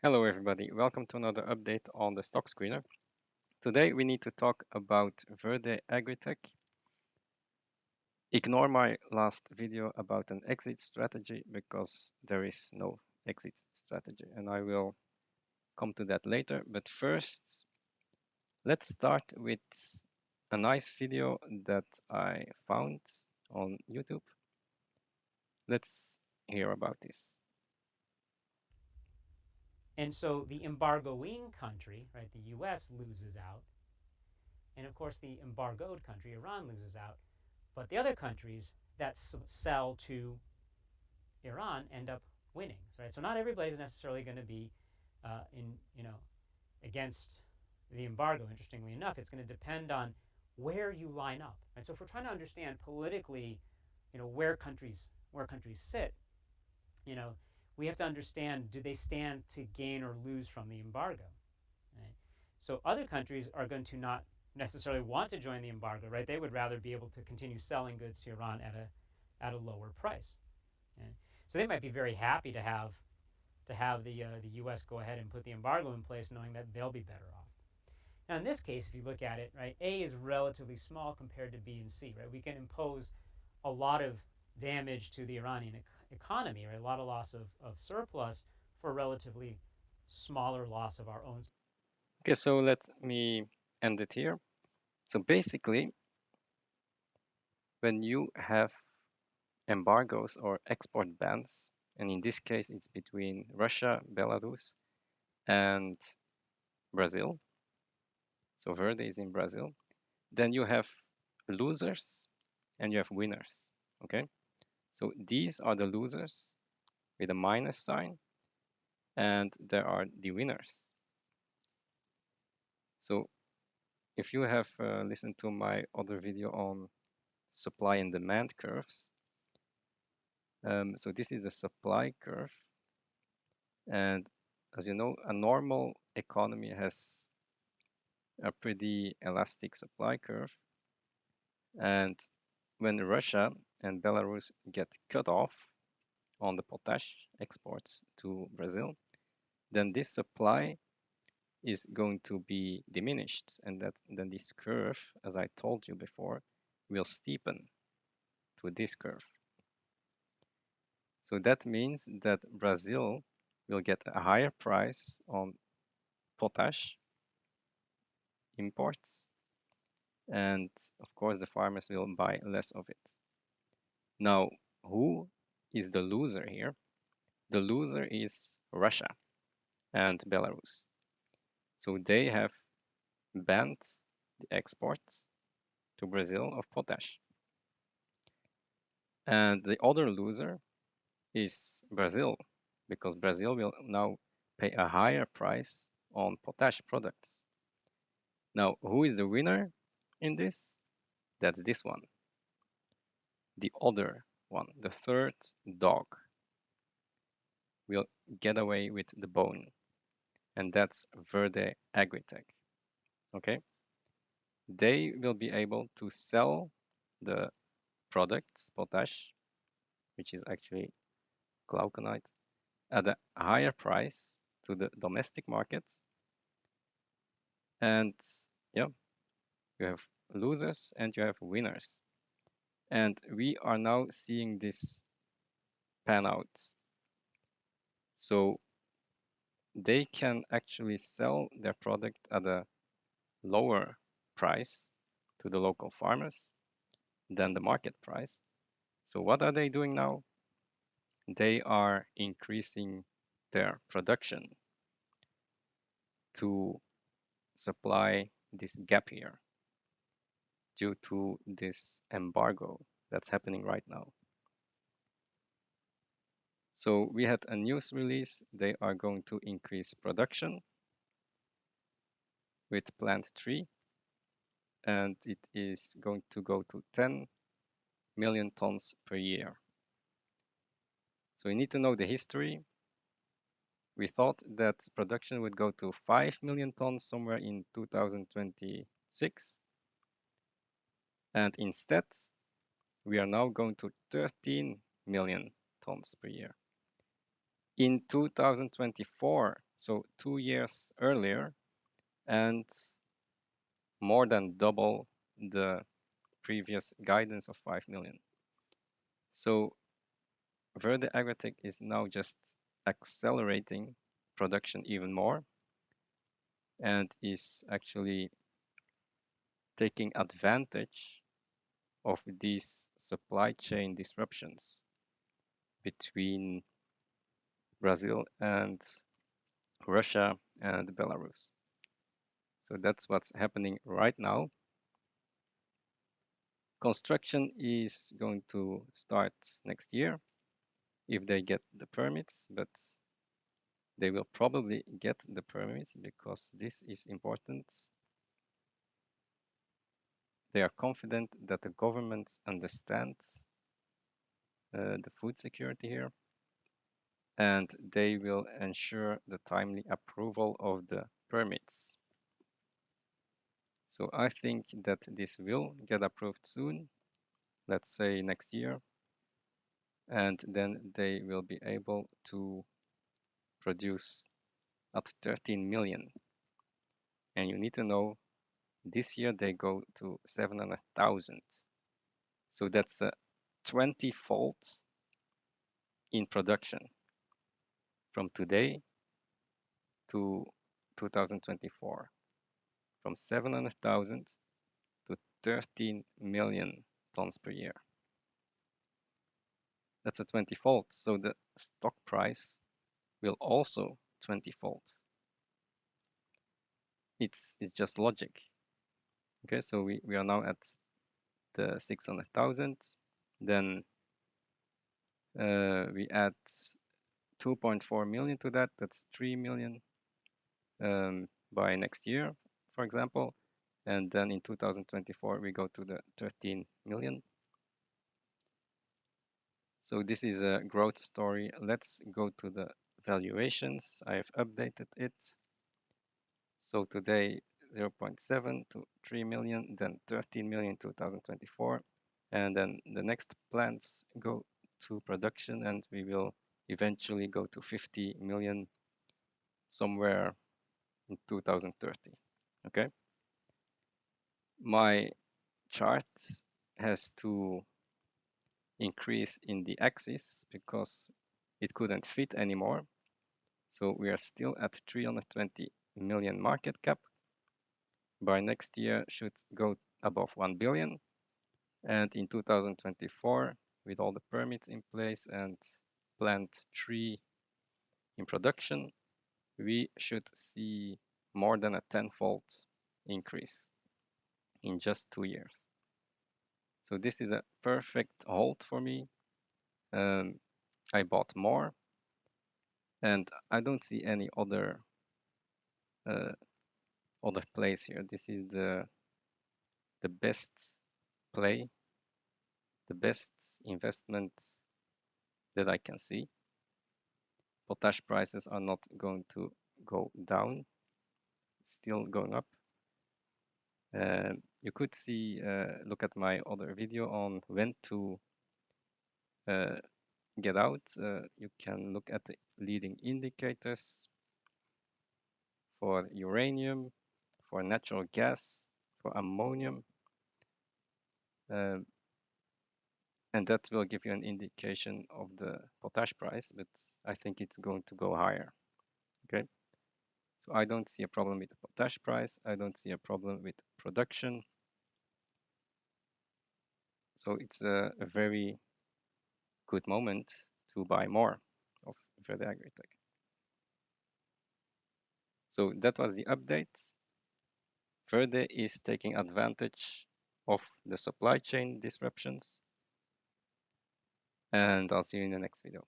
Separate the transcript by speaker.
Speaker 1: Hello everybody, welcome to another update on the stock screener. Today we need to talk about Verde Agritech. Ignore my last video about an exit strategy because there is no exit strategy and I will come to that later. But first, let's start with a nice video that I found on YouTube. Let's hear about this.
Speaker 2: And so the embargoing country, right, the US loses out. And of course, the embargoed country, Iran, loses out. But the other countries that sell to Iran end up winning, right? So not everybody is necessarily going to be against the embargo. Interestingly enough, it's going to depend on where you line up. Right? So if we're trying to understand politically, where countries sit, you know, we have to understand, do they stand to gain or lose from the embargo? Right? So other countries are going to not necessarily want to join the embargo, right? They would rather be able to continue selling goods to Iran at a lower price. Right? So they might be very happy to have the U.S. go ahead and put the embargo in place, knowing that they'll be better off. Now, in this case, if you look at it, right, A is relatively small compared to B and C, right? We can impose a lot of damage to the Iranian economy, right? A lot of loss of surplus for a relatively smaller loss of our own.
Speaker 1: Okay, so let me end it here. So basically, when you have embargoes or export bans, and in this case it's between Russia, Belarus, and Brazil. So Verde is in Brazil. Then you have losers and you have winners. Okay, so these are the losers with a minus sign, and there are the winners. So if you have listened to my other video on supply and demand curves, so this is the supply curve. And as you know, a normal economy has a pretty elastic supply curve. And when Russia and Belarus get cut off on the potash exports to Brazil, then this supply is going to be diminished. And then this curve, as I told you before, will steepen to this curve. So that means that Brazil will get a higher price on potash imports, and of course the farmers will buy less of it. Now, who is the loser here? The loser is Russia and Belarus. So they have banned the export to Brazil of potash. And the other loser is Brazil, because Brazil will now pay a higher price on potash products. Now, who is the winner in this? That's this one. The other one, the third dog, will get away with the bone, and that's Verde Agritech. Okay, they will be able to sell the product potash, which is actually glauconite, at a higher price to the domestic market. And yeah, you have losers and you have winners. And we are now seeing this pan out. So they can actually sell their product at a lower price to the local farmers than the market price. So what are they doing now? They are increasing their production to supply this gap here due to this embargo that's happening right now. So we had a news release. They are going to increase production with plant 3, and it is going to go to 10 million tons per year. So you need to know the history. We thought that production would go to 5 million tons somewhere in 2026. And instead, we are now going to 13 million tons per year. In 2024, so 2 years earlier, and more than double the previous guidance of 5 million. So Verde Agritech is now just accelerating production even more and is actually taking advantage of these supply chain disruptions between Brazil and Russia and Belarus. So that's what's happening right now. Construction is going to start next year if they get the permits, but they will probably get the permits because this is important. They are confident that the government understands the food security here, and they will ensure the timely approval of the permits. So I think that this will get approved soon, let's say next year, and then they will be able to produce at 13 million. And you need to know this year they go to 700,000. So that's a 20-fold in production from today to 2024, from 700,000 to 13 million tons per year. That's a 20-fold. So the stock price will also 20-fold. It's just logic. Okay, so we are now at the 600,000. Then we add 2.4 million to that. That's 3 million by next year, for example. And then in 2024, we go to the 13 million. So this is a growth story. Let's go to the valuations. I have updated it. So today 0.7 to 3 million, then 13 million in 2024. And then the next plants go to production and we will eventually go to 50 million somewhere in 2030. Okay. My chart has to increase in the axis because it couldn't fit anymore. So we are still at 320 million market cap. By next year should go above 1 billion. And in 2024, with all the permits in place and plant 3 in production, we should see more than a 10-fold increase in just 2 years. So this is a perfect hold for me. I bought more, and I don't see any other place here. This is the best play, the best investment that I can see. Potash prices are not going to go down, still going up. You could see, look at my other video on when to get out. You can look at the leading indicators for uranium, for natural gas, for ammonium, and that will give you an indication of the potash price, but I think it's going to go higher. Okay, so I don't see a problem with the potash price. I don't see a problem with production. So it's a very good moment to buy more of Verde Agritech. So that was the update. Verde is taking advantage of the supply chain disruptions, and I'll see you in the next video.